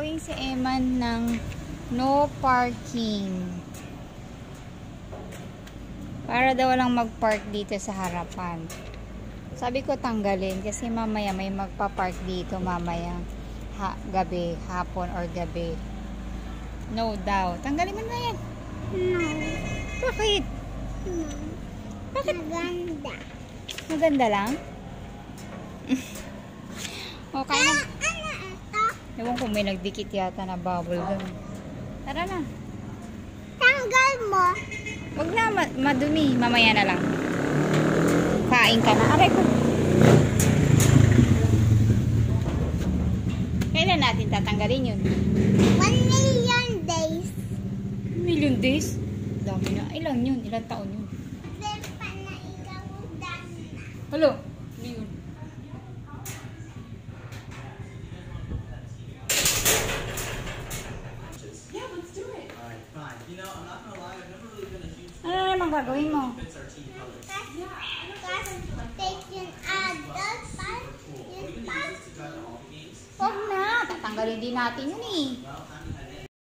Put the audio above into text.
drawing si Eman ng no parking. Para daw walang mag-park dito sa harapan. Sabi ko tanggalin kasi mamaya may magpa-park dito mamaya gabi, hapon or gabi. No daw. Tanggalin mo na yan. No. Bakit? No. Bakit? Maganda. Maganda lang? Okay na. Ano ito? Ewan kung may nagdikit yata na bubble gum. Tara na. Tanggal mo. Wag na, madumi. Mamaya na lang. Kain ka na. Aray ko. Kailan natin tatanggalin yun? 1,000,000 days. Million days? Dami na. Ilan yun? Ilan taon yun? Then pa na ikaw done na. Hello? Ano yun? Yeah, let's do it. All right, fine. You know, I'm not gonna lie. I've never really been a huge Ano naman gagawin mo? fits our team colors. Kasi take yung adult part. Cool. Are we gonna use this to drive to all the games? Huwag na. Tatanggalin din natin yun eh. Well,